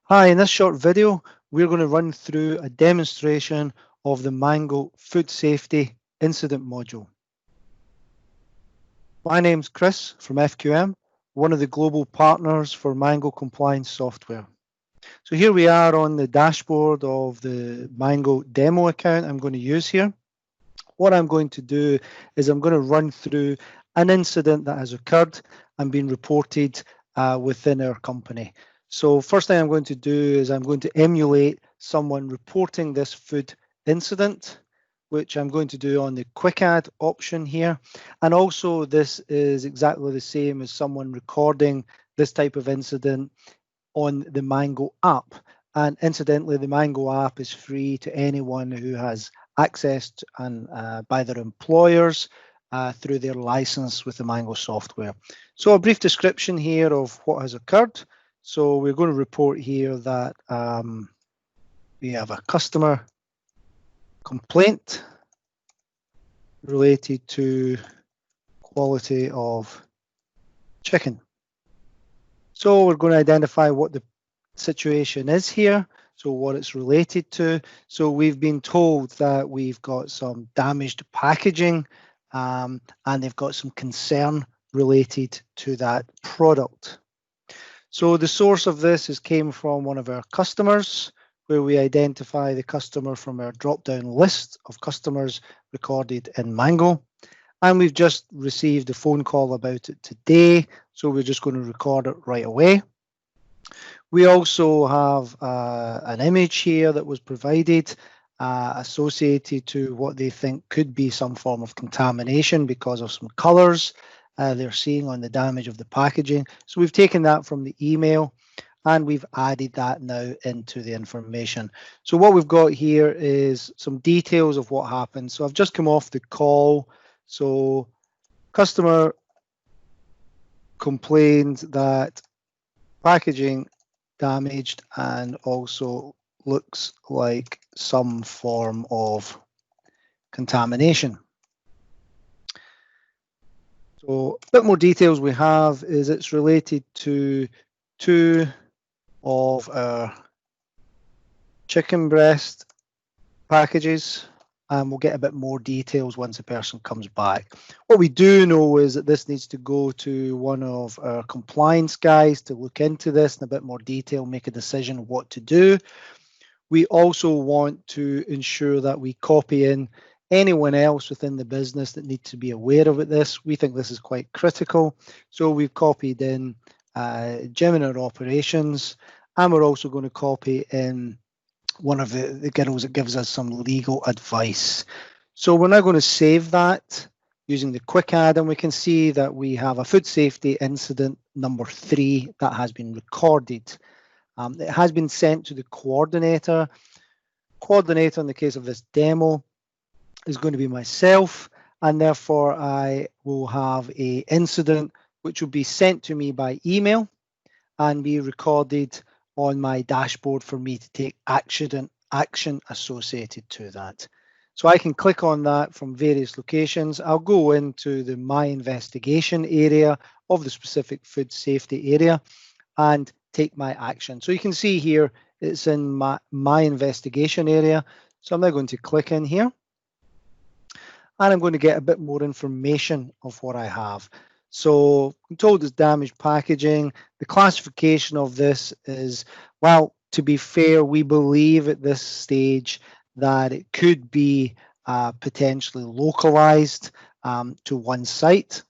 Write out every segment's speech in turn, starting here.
Hi, in this short video, we're going to run through a demonstration of the Mango Food Safety Incident Module. My name's Chris from FQM, one of the global partners for Mango compliance software. So here we are on the dashboard of the Mango demo account I'm going to use here. What I'm going to do is I'm going to run through an incident that has occurred and been reported within our company. So first thing I'm going to do is I'm going to emulate someone reporting this food incident, which I'm going to do on the quick add option here. And also this is exactly the same as someone recording this type of incident on the Mango app. And incidentally, the Mango app is free to anyone who has access to, and by their employers through their license with the Mango software. So a brief description here of what has occurred. So we're going to report here that we have a customer complaint related to quality of chicken. So we're going to identify what the situation is here, so what it's related to. So we've been told that we've got some damaged packaging and they've got some concern related to that product. So the source of this came from one of our customers, where we identify the customer from our drop-down list of customers recorded in Mango. And we've just received a phone call about it today, so we're just going to record it right away. We also have an image here that was provided associated to what they think could be some form of contamination because of some colors they're seeing on the damage of the packaging. So we've taken that from the email and we've added that now into the information. So what we've got here is some details of what happened. So I've just come off the call. So customer complained that packaging damaged and also looks like some form of contamination. So a bit more details we have is it's related to two of our chicken breast packages, and we'll get a bit more details once the person comes back. What we do know is that this needs to go to one of our compliance guys to look into this in a bit more detail, make a decision what to do. We also want to ensure that we copy in anyone else within the business that needs to be aware of this. We think this is quite critical. So we've copied in Jim in our operations, and we're also going to copy in one of the girls that gives us some legal advice. So we're now going to save that using the quick add, and we can see that we have a food safety incident number 3 that has been recorded. It has been sent to the coordinator. Coordinator in the case of this demo is going to be myself, and therefore I will have an incident which will be sent to me by email and be recorded on my dashboard for me to take action associated to that. So I can click on that from various locations. I'll go into the My Investigation area of the specific food safety area and take my action. So you can see here it's in my investigation area. So I'm now going to click in here and I'm going to get a bit more information of what I have. So I'm told it's damaged packaging. The classification of this is, well, to be fair, we believe at this stage that it could be potentially localized to one site.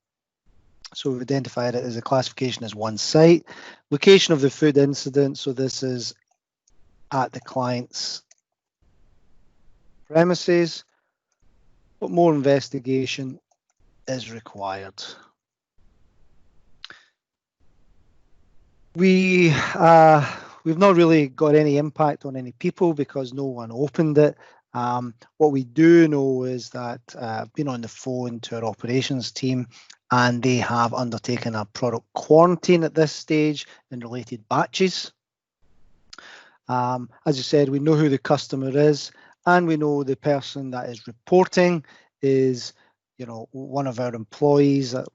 So we've identified it as a classification as one site. Location of the food incident, so this is at the client's premises, but more investigation is required. We've not really got any impact on any people because no one opened it. What we do know is that I've been on the phone to our operations team and they have undertaken a product quarantine at this stage in related batches. As I said, we know who the customer is and we know the person that is reporting is, one of our employees that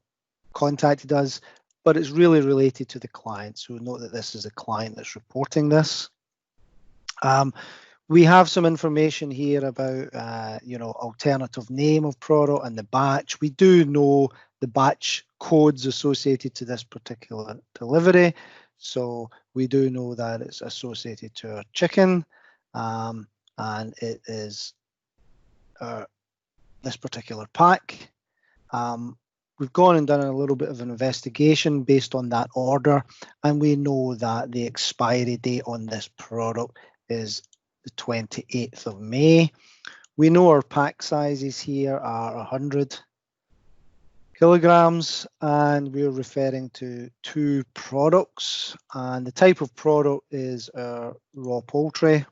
contacted us. but it's really related to the client. So note that this is a client that's reporting this. We have some information here about, alternative name of product and the batch. We do know the batch codes associated to this particular delivery. So we do know that it's associated to our chicken, and it is this particular pack. We've gone and done a little bit of an investigation based on that order, and we know that the expiry date on this product is the 28th of May. We know our pack sizes here are 100 kilograms, and we're referring to 2 products, and the type of product is our raw poultry.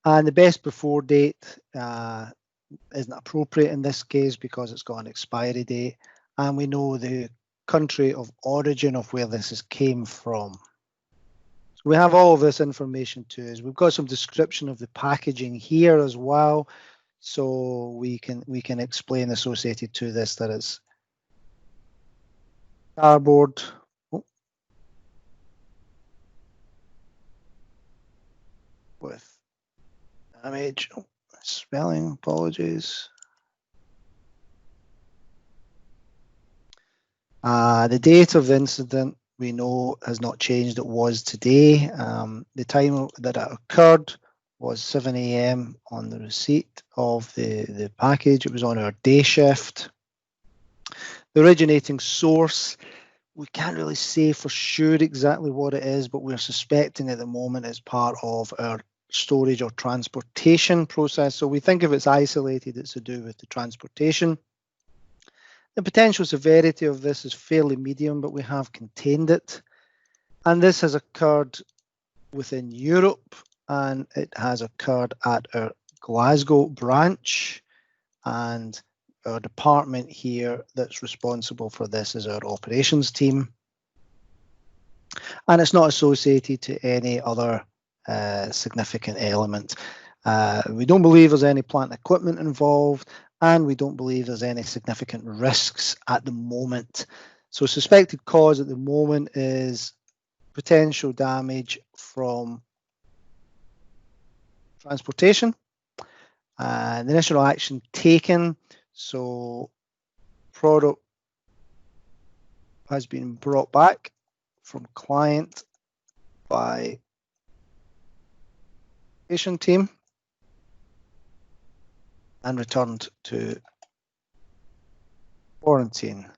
And the best before date isn't appropriate in this case because it's got an expiry date, and we know the country of origin of where this came from. So we have all of this information to us. We've got some description of the packaging here as well, so we can explain associated to this that it's cardboard. With damage. Spelling, apologies. The date of the incident we know has not changed. It was today. The time that it occurred was 7 a.m. on the receipt of the package. It was on our day shift. The originating source, we can't really say for sure exactly what it is, but we're suspecting at the moment it's part of our storage or transportation process. So we think if it's isolated, it's to do with the transportation. The potential severity of this is fairly medium, but we have contained it. And this has occurred within Europe, and it has occurred at our Glasgow branch. And our department here that's responsible for this is our operations team. And it's not associated to any other significant element. We don't believe there's any plant equipment involved, and we don't believe there's any significant risks at the moment. So suspected cause at the moment is potential damage from transportation. The initial action taken, so product has been brought back from client by team and returned to quarantine.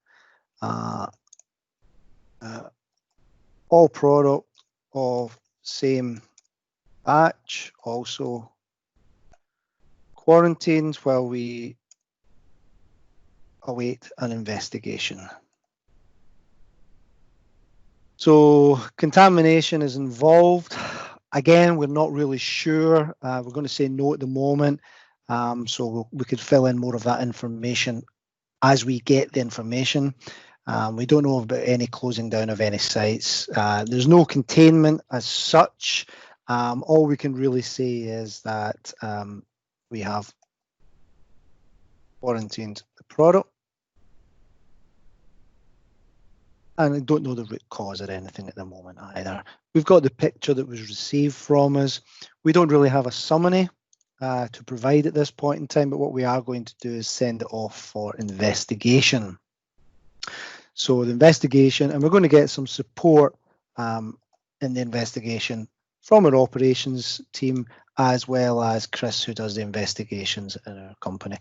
All product of same batch also quarantined while we await an investigation. So contamination is involved. Again, we're not really sure. We're going to say no at the moment. So we could fill in more of that information as we get the information. We don't know about any closing down of any sites. There's no containment as such. All we can really say is that we have quarantined the product. And I don't know the root cause or anything at the moment either. We've got the picture that was received from us. We don't really have a summary to provide at this point in time, but what we are going to do is send it off for investigation. So the investigation, and we're going to get some support in the investigation from our operations team, as well as Chris, who does the investigations in our company.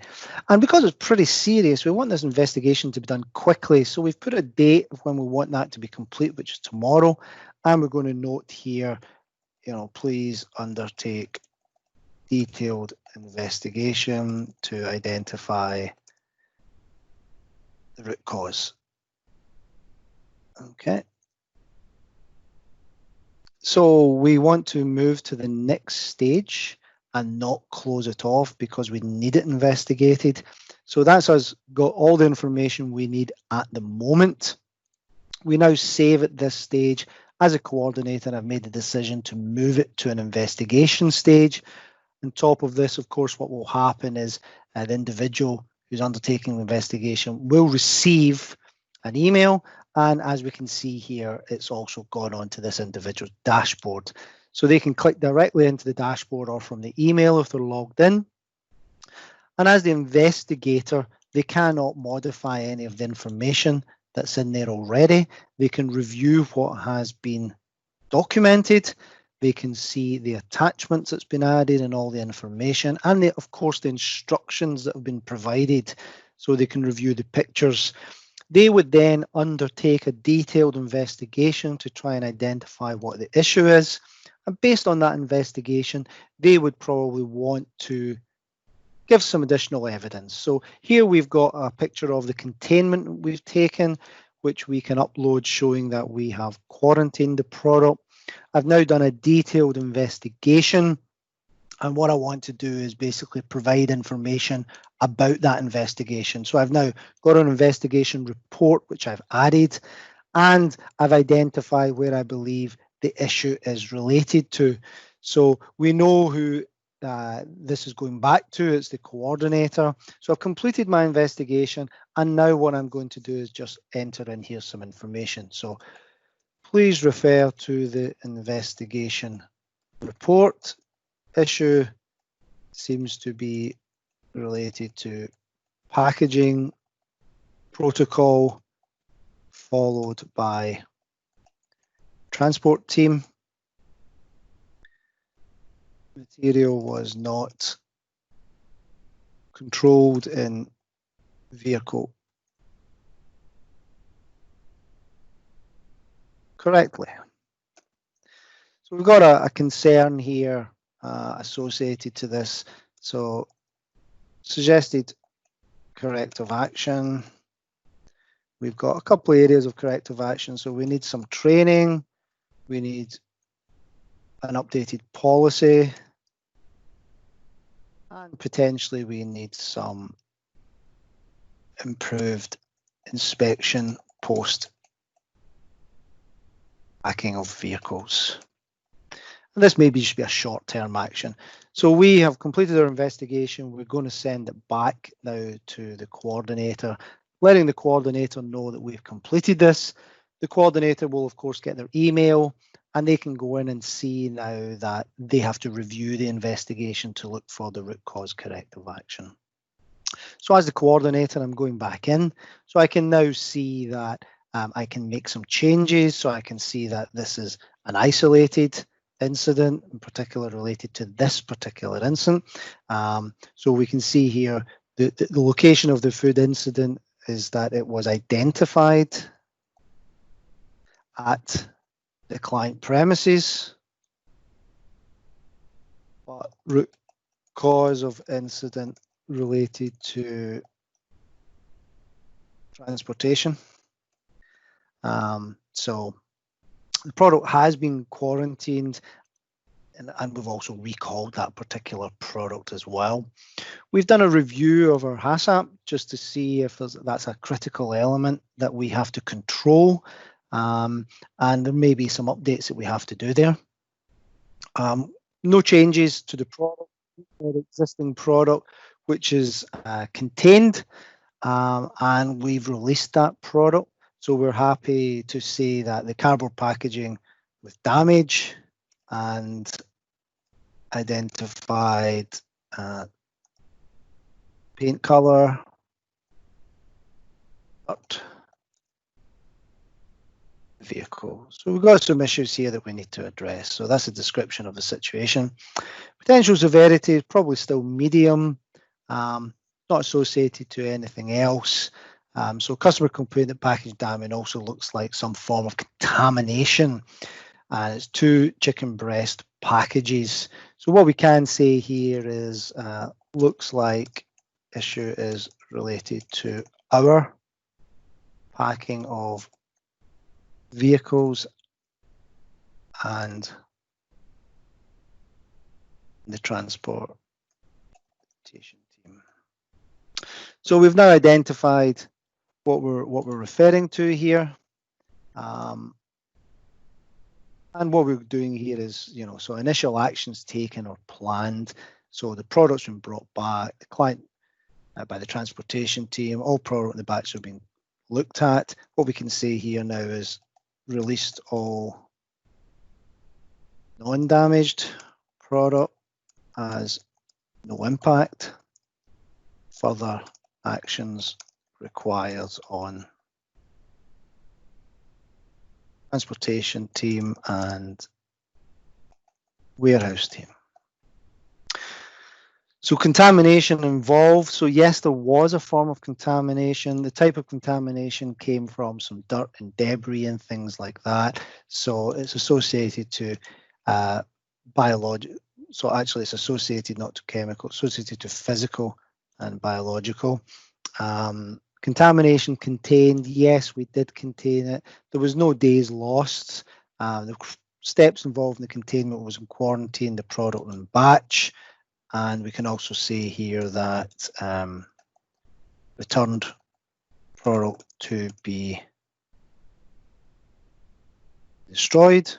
And because it's pretty serious, we want this investigation to be done quickly. So we've put a date of when we want that to be complete, which is tomorrow. And we're going to note here, please undertake detailed investigation to identify the root cause. Okay. So we want to move to the next stage and not close it off because we need it investigated. So that's us got all the information we need at the moment. We now save at this stage. As a coordinator, I've made the decision to move it to an investigation stage. On top of this, of course, what will happen is the individual who's undertaking the investigation will receive an email. And as we can see here, it's also gone onto this individual dashboard. So they can click directly into the dashboard or from the email if they're logged in. And as the investigator, they cannot modify any of the information that's in there already. They can review what has been documented. They can see the attachments that's been added and all the information, and of course the instructions that have been provided, so they can review the pictures. They would then undertake a detailed investigation to try and identify what the issue is, and based on that investigation, they would probably want to give some additional evidence. So here we've got a picture of the containment we've taken, which we can upload showing that we have quarantined the product. I've now done a detailed investigation, and what I want to do is basically provide information about that investigation. So I've now got an investigation report which I've added, and I've identified where I believe the issue is related to. So we know who this is going back to. It's the coordinator. So I've completed my investigation, and now what I'm going to do is just enter in here some information. So please refer to the investigation report. Issue seems to be related to packaging protocol, followed by transport team. Material was not controlled in vehicle correctly. So we've got a concern here associated to this. So suggested corrective action. We've got a couple of areas of corrective action. So we need some training. We need an updated policy. And potentially we need some improved inspection post packing of vehicles. And this may just be a short-term action. So we have completed our investigation. We're going to send it back now to the coordinator, letting the coordinator know that we've completed this. The coordinator will, of course, get their email, and they can go in and see now that they have to review the investigation to look for the root cause corrective action. So as the coordinator, I'm going back in. So I can now see that I can make some changes. So I can see that this is an isolated incident, in particular related to this particular incident. So we can see here the location of the food incident is that it was identified at the client premises, but root cause of incident related to transportation. So the product has been quarantined, and we've also recalled that particular product as well. We've done a review of our HACCP just to see if that's a critical element that we have to control. And there may be some updates that we have to do there. No changes to the product, the existing product, which is contained, and we've released that product. So we're happy to say that the cardboard packaging with damage and identified paint color, vehicle. So we've got some issues here that we need to address. So that's a description of the situation. Potential severity is probably still medium, not associated to anything else. So customer complaint that package damage also looks like some form of contamination. And it's 2 chicken breast packages. So what we can say here is looks like issue is related to our packing of vehicles and the transportation team. So we've now identified what we're referring to here, and what we're doing here is, so initial actions taken or planned. So the product's been brought back, the client by the transportation team, all product in the batch have been looked at. What we can say here now is released all non-damaged product as no impact. Further actions required on transportation team and warehouse team. So contamination involved. So yes, there was a form of contamination. The type of contamination came from some dirt and debris and things like that. So it's associated to biological. So actually it's associated not to chemical, associated to physical and biological. Contamination contained, yes, we did contain it. There was no days lost. The steps involved in the containment was in quarantine, the product and batch. And we can also see here that returned product to be destroyed.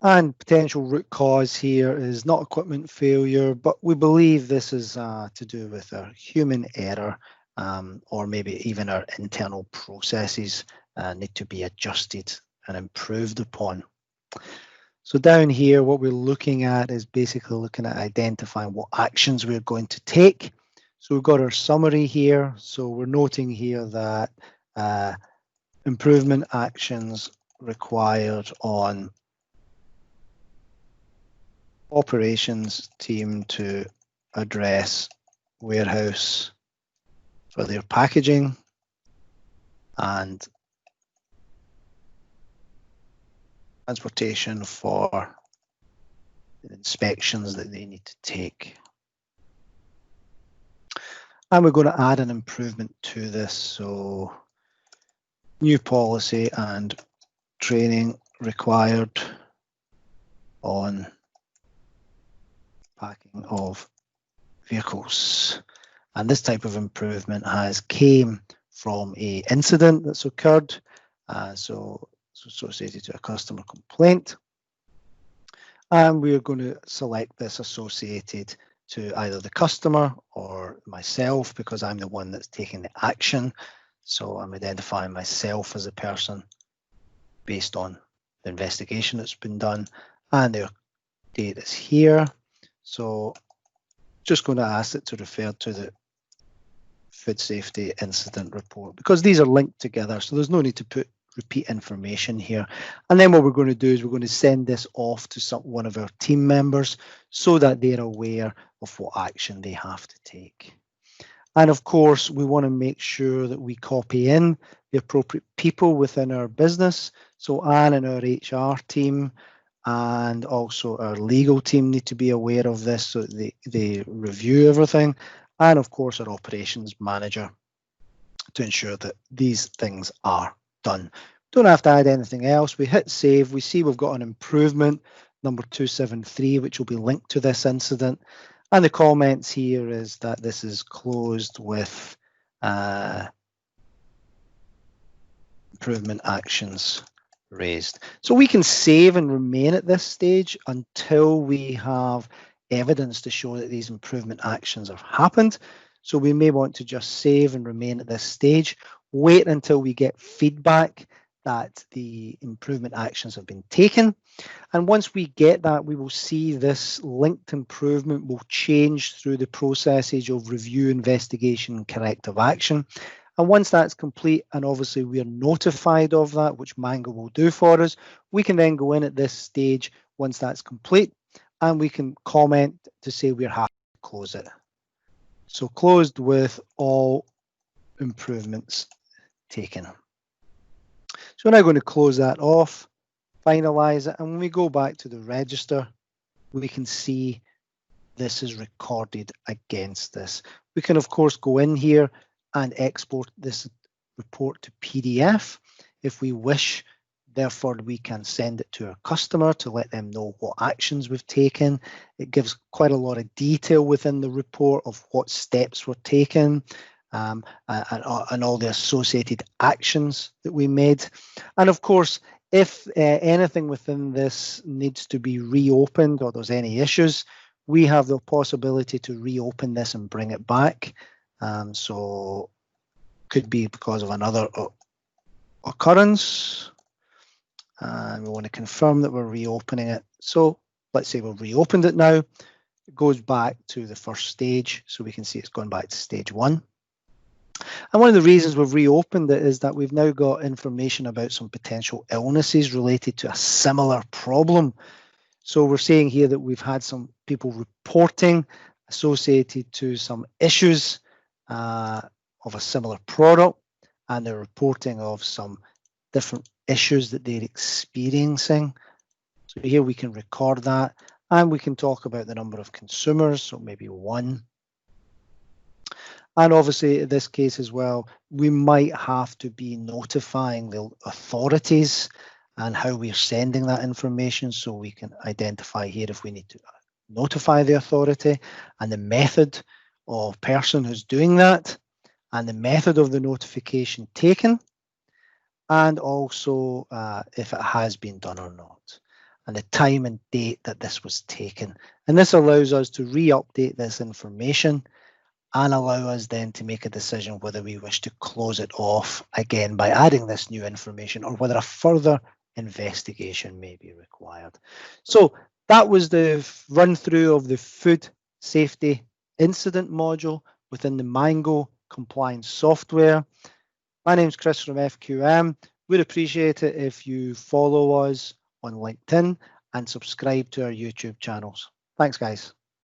And potential root cause here is not equipment failure, but we believe this is to do with a human error, or maybe even our internal processes need to be adjusted and improved upon. So down here, what we're looking at is basically looking at identifying what actions we're going to take. So we've got our summary here. So we're noting here that improvement actions required on operations team to address warehouse for their packaging and transportation for the inspections that they need to take. And we're going to add an improvement to this. So new policy and training required on packing of vehicles. And this type of improvement came from an incident that's occurred. So it's associated to a customer complaint. And we're going to select this associated to either the customer or myself, because I'm the one that's taking the action. So I'm identifying myself as a person based on the investigation that's been done, and their date is here. So just going to ask it to refer to the food safety incident report, because these are linked together, so there's no need to put repeat information here. And then what we're going to do is we're going to send this off to one of our team members so that they're aware of what action they have to take. And of course, we want to make sure that we copy in the appropriate people within our business. So Anne and our HR team and also our legal team need to be aware of this, so they review everything. And of course, our operations manager, to ensure that these things are done. Don't have to add anything else. We hit save. We see we've got an improvement, number 273, which will be linked to this incident. And the comments here is that this is closed with improvement actions raised. So we can save and remain at this stage until we have evidence to show that these improvement actions have happened. So we may want to just save and remain at this stage, wait until we get feedback that the improvement actions have been taken. And once we get that, we will see this linked improvement will change through the processes of review, investigation, and corrective action. And once that's complete, and obviously we are notified of that, which Mango will do for us, we can then go in at this stage once that's complete, and we can comment to say we're happy to close it. So closed with all improvements taken. So we're now going to close that off, finalize it, and when we go back to the register, we can see this is recorded against this. We can of course go in here and export this report to PDF if we wish. Therefore, we can send it to our customer to let them know what actions we've taken. It gives quite a lot of detail within the report of what steps were taken, and all the associated actions that we made. And of course, if anything within this needs to be reopened or there's any issues, we have the possibility to reopen this and bring it back. So could be because of another occurrence. And we want to confirm that we're reopening it. So let's say we've reopened it now. It goes back to the first stage, so we can see it's gone back to stage 1. And one of the reasons we've reopened it is that we've now got information about some potential illnesses related to a similar problem. So we're saying here that we've had some people reporting associated to some issues of a similar product, and they're reporting of some different issues that they're experiencing. So here we can record that, and we can talk about the number of consumers, so maybe 1. And obviously in this case as well, we might have to be notifying the authorities and how we're sending that information, so we can identify here if we need to notify the authority and the method of person who's doing that and the method of the notification taken, and also if it has been done or not, and the time and date that this was taken. And this allows us to re-update this information and allow us then to make a decision whether we wish to close it off again by adding this new information, or whether a further investigation may be required. So that was the run through of the food safety incident module within the Mango compliance software. My name's Chris from FQM. We'd appreciate it if you follow us on LinkedIn and subscribe to our YouTube channels. Thanks, guys.